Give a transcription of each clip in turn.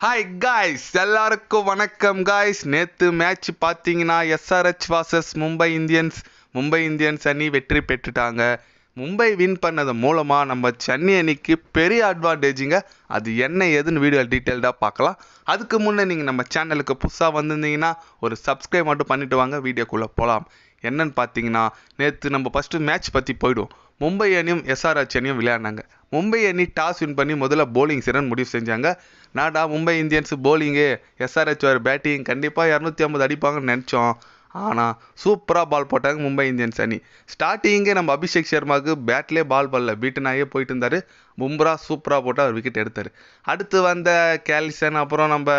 Hi guys, எல்லாருக்கும் வணக்கம் guys. நேற்று மேட்ச் பார்த்தீங்கன்னா எஸ்ஆர்ஹெச் வாசஸ் மும்பை இந்தியன்ஸ் அணி வெற்றி பெற்றுட்டாங்க. மும்பை வின் பண்ணது மூலமாக நம்ம சென்னை அணிக்கு பெரிய அட்வான்டேஜுங்க. அது என்ன ஏதுன்னு வீடியோ டீட்டெயில்டாக பார்க்கலாம். அதுக்கு முன்னே நீங்கள் நம்ம சேனலுக்கு புதுசாக வந்திருந்தீங்கன்னா ஒரு சப்ஸ்கிரைப் மட்டும் பண்ணிவிட்டு வாங்க, வீடியோக்குள்ளே போகலாம். என்னன்னு பார்த்தீங்கன்னா, நேற்று நம்ம ஃபஸ்ட்டு மேட்ச் பற்றி போயிடுவோம். மும்பை அணியும் எஸ்ஆர்ஹெச் அணியும் விளையாடினாங்க. மும்பை அணி டாஸ் வின் பண்ணி முதல்ல போலிங் செய்யணும்னு முடிவு செஞ்சாங்க. நாடா மும்பை இந்தியன்ஸ் போலிங்கு, எஸ்ஆர்ஹெச் வேறு பேட்டிங், கண்டிப்பாக 250 அடிப்பாங்கன்னு நினச்சோம். ஆனால் சூப்பராக பால் போட்டாங்க மும்பை இந்தியன்ஸ் அணி. ஸ்டார்டிங்கே நம்ம அபிஷேக் சர்மாவுக்கு பேட்லேயே பால் பல்ல பீட்டுனாயே போயிட்டு இருந்தார். பும்ரா சூப்பராக போட்டு அவர் விக்கெட் எடுத்தார். அடுத்து வந்த கேலிசன், அப்புறம் நம்ம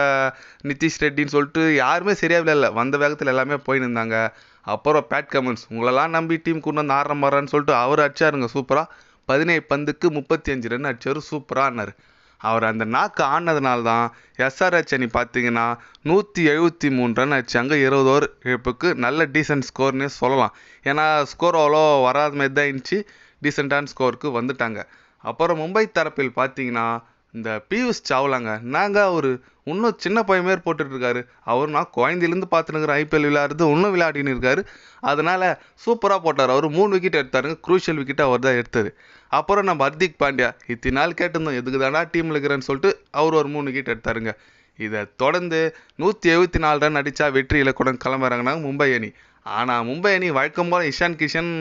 நிதிஷ் ரெட்டின்னு சொல்லிட்டு யாருமே சரியாக விளையாடல. வந்த வேகத்தில் எல்லாமே போயின்னு இருந்தாங்க. அப்புறம் பேட் கமின்ஸ், உங்களெல்லாம் நம்பி டீம் கொண்டு வந்து ஆடுறமாறான்னு சொல்லிட்டு அவர் அடிச்சாருங்க சூப்பராக. 17 பந்துக்கு 35 ரன் அடிச்சார். சூப்பராக ஆடினார். அவர் அந்த நாக்கு ஆடினதுனால தான் எஸ்ஆர்ஹெச் அணி பார்த்தீங்கன்னா 173 ரன் அடிச்சாங்க. 20 ஓவர் இழப்புக்கு. நல்ல டீசென்ட் ஸ்கோர்னே சொல்லலாம். ஏன்னா ஸ்கோர் அவ்வளோ வராத மாதிரி தான் இருந்துச்சு. டீசெண்டான ஸ்கோருக்கு வந்துட்டாங்க. அப்புறம் மும்பை தரப்பில் பார்த்தீங்கன்னா இந்த பியூஷ் சாவ்லாங்க, நாங்கள் ஒரு இன்னும் சின்ன பையன் மாரி போட்டுட்ருக்காரு. அவர் நான் குழந்தையிலேருந்து பார்த்துனுக்கிறேன் ஐபிஎல் விளையாடுறது, இன்னும் விளையாடின்னு இருக்காரு. அதனால் சூப்பராக போட்டார். அவர் 3 விக்கெட் எடுத்தாருங்க. குரூஷியல் விக்கெட்டை அவர் தான் எடுத்தார். அப்புறம் நம்ம ஹர்திக் பாண்டியா, இத்தனை நாள் கேட்டிருந்தோம் எதுக்கு தானே டீமில் இருக்கிறேன்னு சொல்லிட்டு அவர் ஒரு 3 விக்கெட் எடுத்தாருங்க. இதை தொடர்ந்து 174 ரன் அடித்தா வெற்றி இலக்குடன் கிளம்புறாங்கன்னா மும்பை அணி. ஆனால் மும்பை அணி வழக்கம் போல் இஷான் கிஷன்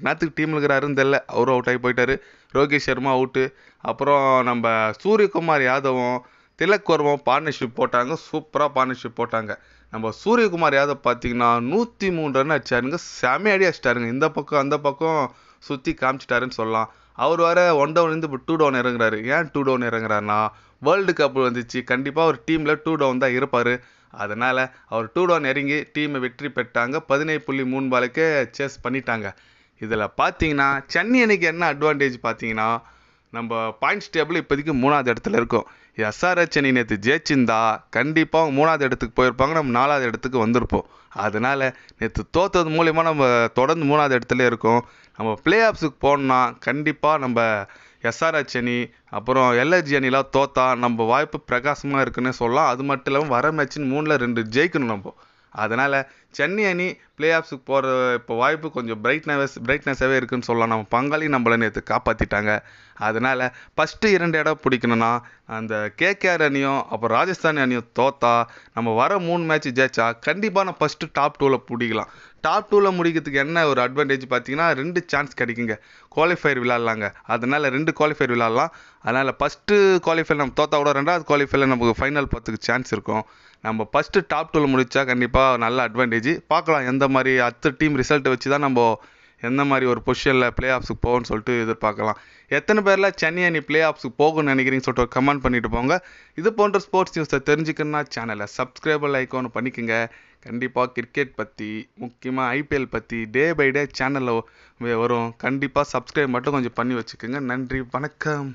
நேற்றுக்கு டீமில் இருக்கிறாருன்னு தெரியல, அவரும் அவுட் ஆகி போயிட்டார். ரோஹித் சர்மா அவுட்டு. அப்புறம் நம்ம சூரியகுமார் யாதவும் திலக் வர்மாவும் பார்ட்னர்ஷிப் போட்டாங்க. சூப்பராக பார்ட்னர்ஷிப் போட்டாங்க. நம்ம சூரியகுமார் யாதவ் பார்த்தீங்கன்னா 103 ரன் அடிச்சாருங்க. செமையடி அடிச்சிட்டாருங்க. இந்த பக்கம் அந்த பக்கம் சுற்றி காமிச்சிட்டாருன்னு சொல்லலாம். அவர் வர 1 டவுன்லேருந்து இப்போ 2 டவுன் இறங்குறாரு. ஏன் 2 டவுன் இறங்குறாருன்னா, வேர்ல்டு கப் வந்துச்சு, கண்டிப்பாக ஒரு டீமில் 2 டவுன் தான் இருப்பார். அதனால் அவர் 2 டவுன் இறங்கி டீமை வெற்றி பெற்றாங்க. 17.3 பாலுக்கே சேஸ் பண்ணிட்டாங்க. இதில் பார்த்தீங்கன்னா சென்னை அணிக்கு என்ன அட்வான்டேஜ் பார்த்தீங்கன்னா, நம்ம பாயிண்ட்ஸ் டேபிள் இப்போதைக்கு 3வது இடத்துல இருக்கோம். எஸ்ஆர்ஹெச் அணி நேற்று ஜெயிச்சிருந்தா கண்டிப்பாக 3வது இடத்துக்கு போயிருப்பாங்க, நம்ம 4வது இடத்துக்கு வந்திருப்போம். அதனால் நேற்று தோற்றது மூலிமா நம்ம தொடர்ந்து 3வது இடத்துல இருக்கோம். நம்ம பிளே ஆஃப்ஸுக்கு போனோம்னா கண்டிப்பாக நம்ம எஸ்ஆர்ஹெச் அணி அப்புறம் எல்ஹெச்ஜி அணிலாம் தோத்தா நம்ம வாய்ப்பு பிரகாசமாக இருக்குன்னு சொல்லலாம். அது மட்டும் இல்லாமல் வர மேட்சின் 3ல் 2 ஜெயிக்கணும் நம்ம. அதனால் சென்னை அணி பிளே ஆஃப்ஸுக்கு போகிற இப்போ வாய்ப்பு கொஞ்சம் பிரைட்னஸாகவே இருக்குதுன்னு சொல்லலாம். நம்ம பங்காளி நம்மளை நேற்று காப்பாற்றிட்டாங்க. அதனால் ஃபஸ்ட்டு 2 இடம் பிடிக்கணும்னா அந்த கேகேஆர் அணியும் அப்புறம் ராஜஸ்தான் அணியும் தோத்தா நம்ம வர 3 மேட்ச் ஜெயிச்சா கண்டிப்பாக நான் ஃபஸ்ட்டு டாப் 2ல் பிடிக்கலாம். டாப் 2ல் முடிக்கிறதுக்கு என்ன ஒரு அட்வான்டேஜ் பார்த்தீங்கன்னா, 2 சான்ஸ் கிடைக்குங்க. குவாலிஃபயர் விளாட்லாங்க. அதனால் 2 குவாலிஃபயர் விளாட்லாம். அதனால் ஃபஸ்ட்டு குவாலிஃபயர் நம்ம தோற்றா கூட 2வது குவாலிஃபயரில் நமக்கு ஃபைனல் போகிறதுக்கு சான்ஸ் இருக்கும். நம்ம ஃபஸ்ட்டு டாப் 2ல் முடித்தா கண்டிப்பாக நல்ல அட்வான்டேஜ். பார்க்கலாம் எந்த மாதிரி அடுத்த டீம் ரிசல்ட்டை வச்சு தான் நம்ம எந்த மாதிரி ஒரு பொசிஷனில் பிளே ஆஃப்ஸுக்கு போகும்னு சொல்லிட்டு எதிர்பார்க்கலாம். எத்தனை பேரில் சென்னை அணி பிளே ஆஃப்ஸுக்கு போகும்னு நினைக்கிறீங்கன்னு சொல்லிட்டு ஒரு கமெண்ட் பண்ணிட்டு போங்க. இது போன்ற ஸ்போர்ட்ஸ் நியூஸை தெரிஞ்சுக்கணுன்னா சேனலை சப்ஸ்கிரைபர் ஐக்கான் பண்ணிக்கோங்க. கண்டிப்பாக கிரிக்கெட் பற்றி, முக்கியமாக ஐபிஎல் பற்றி டே பை டே சேனலில் வரும். கண்டிப்பாக சப்ஸ்கிரைப் மட்டும் கொஞ்சம் பண்ணி வச்சுக்கோங்க. நன்றி, வணக்கம்.